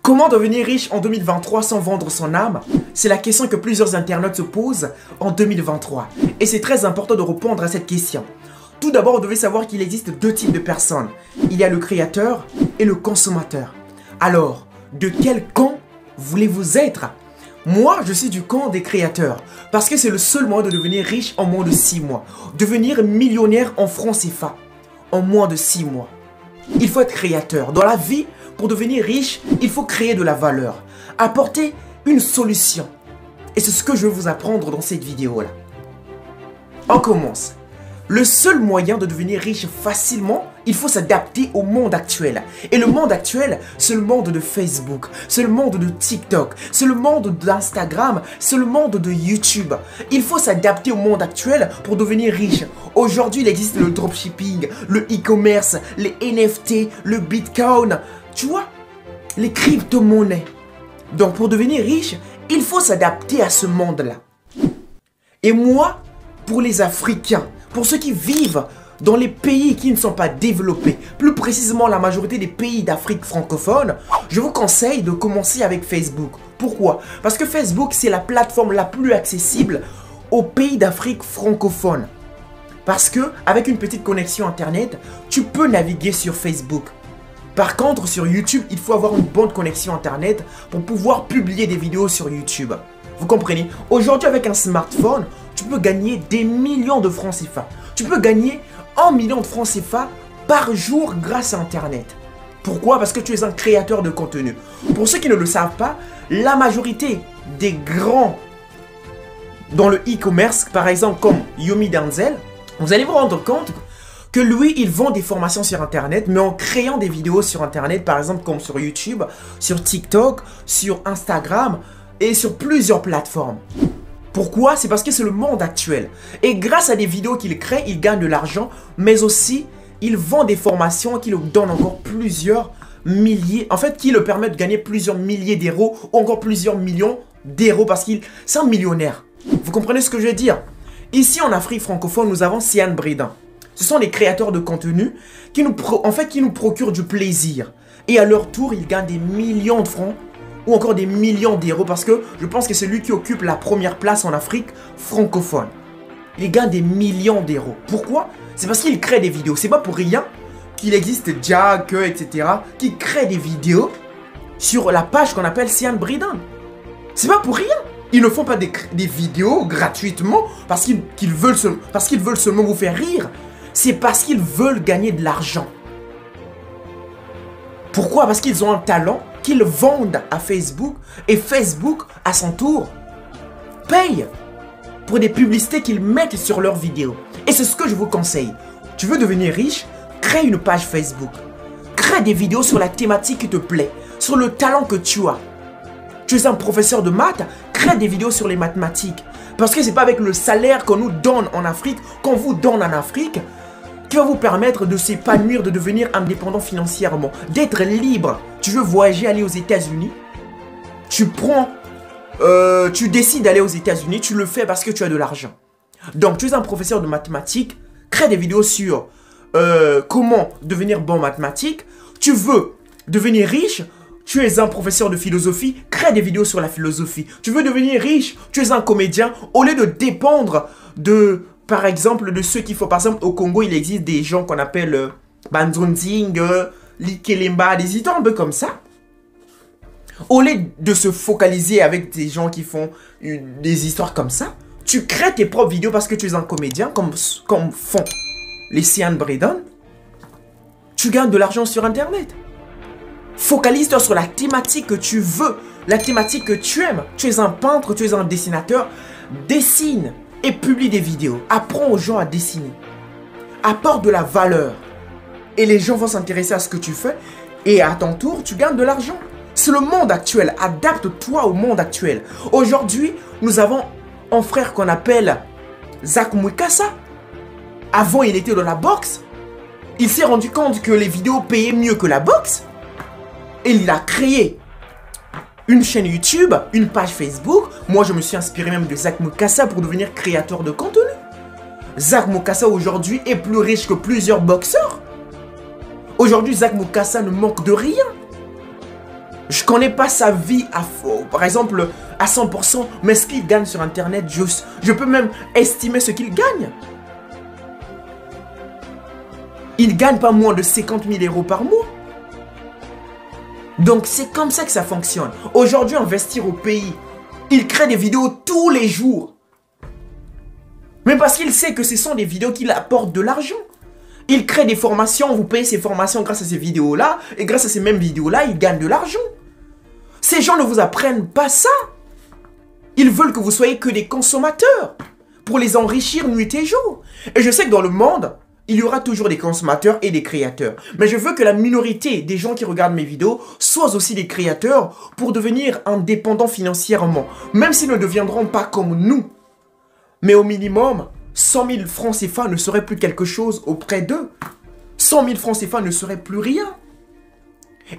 Comment devenir riche en 2023 sans vendre son âme? C'est la question que plusieurs internautes se posent en 2023. Et c'est très important de répondre à cette question. Tout d'abord, vous devez savoir qu'il existe deux types de personnes. Il y a le créateur et le consommateur. Alors, de quel camp voulez-vous être? Moi, je suis du camp des créateurs. Parce que c'est le seul moyen de devenir riche en moins de 6 mois. Devenir millionnaire en francs CFA en moins de 6 mois. Il faut être créateur. Dans la vie, pour devenir riche, il faut créer de la valeur. Apporter une solution. Et c'est ce que je vais vous apprendre dans cette vidéo-là. On commence. Le seul moyen de devenir riche facilement, il faut s'adapter au monde actuel. Et le monde actuel, c'est le monde de Facebook, c'est le monde de TikTok, c'est le monde d'Instagram, c'est le monde de YouTube. Il faut s'adapter au monde actuel pour devenir riche. Aujourd'hui, il existe le dropshipping, le e-commerce, les NFT, le Bitcoin, tu vois, les crypto-monnaies. Donc pour devenir riche, il faut s'adapter à ce monde-là. Et moi, pour les Africains, pour ceux qui vivent dans les pays qui ne sont pas développés, plus précisément la majorité des pays d'Afrique francophone, je vous conseille de commencer avec Facebook. Pourquoi? Parce que Facebook, c'est la plateforme la plus accessible aux pays d'Afrique francophone. Parce que avec une petite connexion Internet, tu peux naviguer sur Facebook. Par contre, sur YouTube, il faut avoir une bonne connexion Internet pour pouvoir publier des vidéos sur YouTube. Vous comprenez? Aujourd'hui, avec un smartphone, tu peux gagner des millions de francs CFA. Tu peux gagner 1 million de francs CFA par jour grâce à Internet. Pourquoi? Parce que tu es un créateur de contenu. Pour ceux qui ne le savent pas, la majorité des grands dans le e-commerce, par exemple comme Yomi Denzel, vous allez vous rendre compte que lui, il vend des formations sur Internet, mais en créant des vidéos sur Internet, par exemple comme sur YouTube, sur TikTok, sur Instagram et sur plusieurs plateformes. Pourquoi? C'est parce que c'est le monde actuel. Et grâce à des vidéos qu'il crée, il gagne de l'argent, mais aussi, il vend des formations qui lui donnent encore plusieurs milliers, en fait, qui le permettent de gagner plusieurs milliers d'euros ou encore plusieurs millions d'euros parce qu'il c'est un millionnaire. Vous comprenez ce que je veux dire? Ici, en Afrique francophone, nous avons Sian Bredan. Ce sont des créateurs de contenu qui nous procurent du plaisir. Et à leur tour, ils gagnent des millions de francs ou encore des millions d'euros parce que je pense que c'est lui qui occupe la première place en Afrique francophone. Il gagne des millions d'euros. Pourquoi? C'est parce qu'il crée des vidéos. C'est pas pour rien qu'il existe Jack, etc. qui crée des vidéos sur la page qu'on appelle Sian Bredan. C'est pas pour rien. Ils ne font pas des vidéos gratuitement parce qu'ils veulent seulement vous faire rire. C'est parce qu'ils veulent gagner de l'argent. Pourquoi? Parce qu'ils ont un talent qu'ils vendent à Facebook et Facebook, à son tour, paye pour des publicités qu'ils mettent sur leurs vidéos. Et c'est ce que je vous conseille. Tu veux devenir riche? Crée une page Facebook. Crée des vidéos sur la thématique qui te plaît, sur le talent que tu as. Tu es un professeur de maths? Crée des vidéos sur les mathématiques. Parce que ce n'est pas avec le salaire qu'on nous donne en Afrique, qu'on vous donne en Afrique, qui va vous permettre de s'épanouir, de devenir indépendant financièrement, d'être libre. Tu veux voyager, aller aux États-Unis, tu décides d'aller aux États-Unis, tu le fais parce que tu as de l'argent. Donc, tu es un professeur de mathématiques, crée des vidéos sur comment devenir bon en mathématiques. Tu veux devenir riche, tu es un professeur de philosophie, crée des vidéos sur la philosophie. Tu veux devenir riche, tu es un comédien, au lieu de dépendre de... Par exemple, de ceux qui font, par exemple, au Congo, il existe des gens qu'on appelle Banzonzing, Likelemba, des histoires un peu comme ça. Au lieu de se focaliser avec des gens qui font des histoires comme ça, tu crées tes propres vidéos parce que tu es un comédien, comme font les Sian Bredan. Tu gagnes de l'argent sur Internet. Focalise-toi sur la thématique que tu veux, la thématique que tu aimes. Tu es un peintre, tu es un dessinateur, dessine. Et publie des vidéos. Apprends aux gens à dessiner. Apporte de la valeur. Et les gens vont s'intéresser à ce que tu fais. Et à ton tour, tu gagnes de l'argent. C'est le monde actuel. Adapte-toi au monde actuel. Aujourd'hui, nous avons un frère qu'on appelle Zach Mukasa. Avant, il était dans la boxe. Il s'est rendu compte que les vidéos payaient mieux que la boxe. Et il a créé une chaîne YouTube, une page Facebook. Moi, je me suis inspiré même de Zach Mukasa pour devenir créateur de contenu. Zach Mukasa aujourd'hui est plus riche que plusieurs boxeurs. Aujourd'hui, Zach Mukasa ne manque de rien. Je connais pas sa vie par exemple à 100%, mais ce qu'il gagne sur Internet, je peux même estimer ce qu'il gagne. Il gagne pas moins de 50 000 € par mois. Donc c'est comme ça que ça fonctionne. Aujourd'hui, investir au pays, il crée des vidéos tous les jours. Mais parce qu'il sait que ce sont des vidéos qui apportent de l'argent. Il crée des formations, vous payez ces formations grâce à ces vidéos-là, et grâce à ces mêmes vidéos-là, il gagne de l'argent. Ces gens ne vous apprennent pas ça. Ils veulent que vous soyez que des consommateurs pour les enrichir nuit et jour. Et je sais que dans le monde, il y aura toujours des consommateurs et des créateurs. Mais je veux que la minorité des gens qui regardent mes vidéos soient aussi des créateurs pour devenir indépendants financièrement. Même s'ils ne deviendront pas comme nous. Mais au minimum, 100 000 francs CFA ne serait plus quelque chose auprès d'eux. 100 000 francs CFA ne serait plus rien.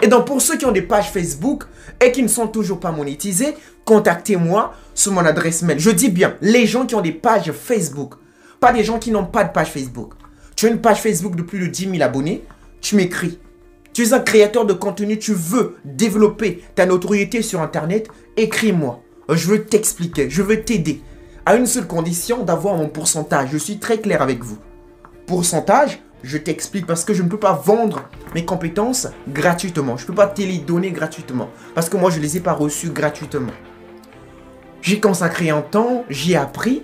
Et donc pour ceux qui ont des pages Facebook et qui ne sont toujours pas monétisés, contactez-moi sur mon adresse mail. Je dis bien, les gens qui ont des pages Facebook, pas des gens qui n'ont pas de page Facebook. Tu as une page Facebook de plus de 10 000 abonnés, tu m'écris. Tu es un créateur de contenu, tu veux développer ta notoriété sur Internet, écris-moi. Je veux t'expliquer, je veux t'aider. À une seule condition, d'avoir mon pourcentage. Je suis très clair avec vous. Pourcentage, je t'explique parce que je ne peux pas vendre mes compétences gratuitement. Je ne peux pas te les donner gratuitement. Parce que moi, je ne les ai pas reçues gratuitement. J'ai consacré un temps, j'ai appris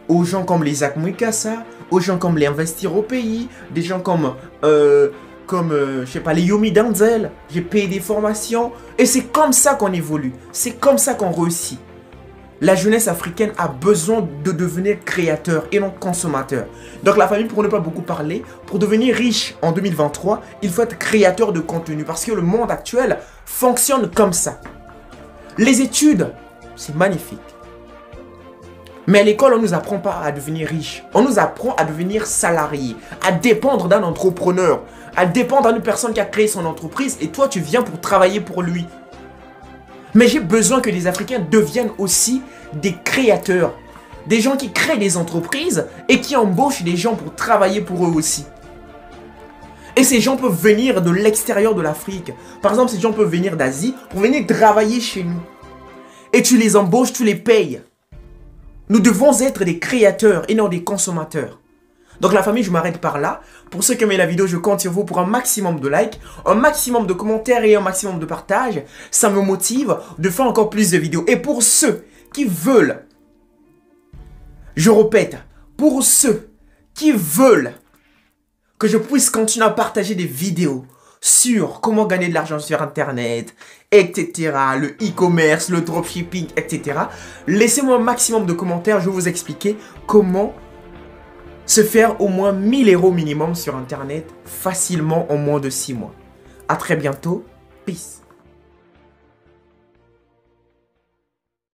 aux gens comme les Isaac Mouikassa, aux gens comme les Investir au Pays, des gens comme je sais pas, les Yomi Denzel. J'ai payé des formations. Et c'est comme ça qu'on évolue. C'est comme ça qu'on réussit. La jeunesse africaine a besoin de devenir créateur et non consommateur. Donc la famille, pour ne pas beaucoup parler, pour devenir riche en 2023, il faut être créateur de contenu parce que le monde actuel fonctionne comme ça. Les études, c'est magnifique. Mais à l'école, on ne nous apprend pas à devenir riche. On nous apprend à devenir salarié, à dépendre d'un entrepreneur, à dépendre d'une personne qui a créé son entreprise et toi, tu viens pour travailler pour lui. Mais j'ai besoin que les Africains deviennent aussi des créateurs. Des gens qui créent des entreprises et qui embauchent des gens pour travailler pour eux aussi. Et ces gens peuvent venir de l'extérieur de l'Afrique. Par exemple, ces gens peuvent venir d'Asie pour venir travailler chez nous. Et tu les embauches, tu les payes. Nous devons être des créateurs et non des consommateurs. Donc la famille, je m'arrête par là. Pour ceux qui aiment la vidéo, je compte sur vous pour un maximum de likes, un maximum de commentaires et un maximum de partages. Ça me motive de faire encore plus de vidéos. Et pour ceux qui veulent, je répète, pour ceux qui veulent que je puisse continuer à partager des vidéos sur comment gagner de l'argent sur Internet, etc., le e-commerce, le dropshipping, etc., laissez-moi un maximum de commentaires, je vais vous expliquer comment se faire au moins 1 000 € minimum sur Internet facilement en moins de 6 mois. A très bientôt. Peace.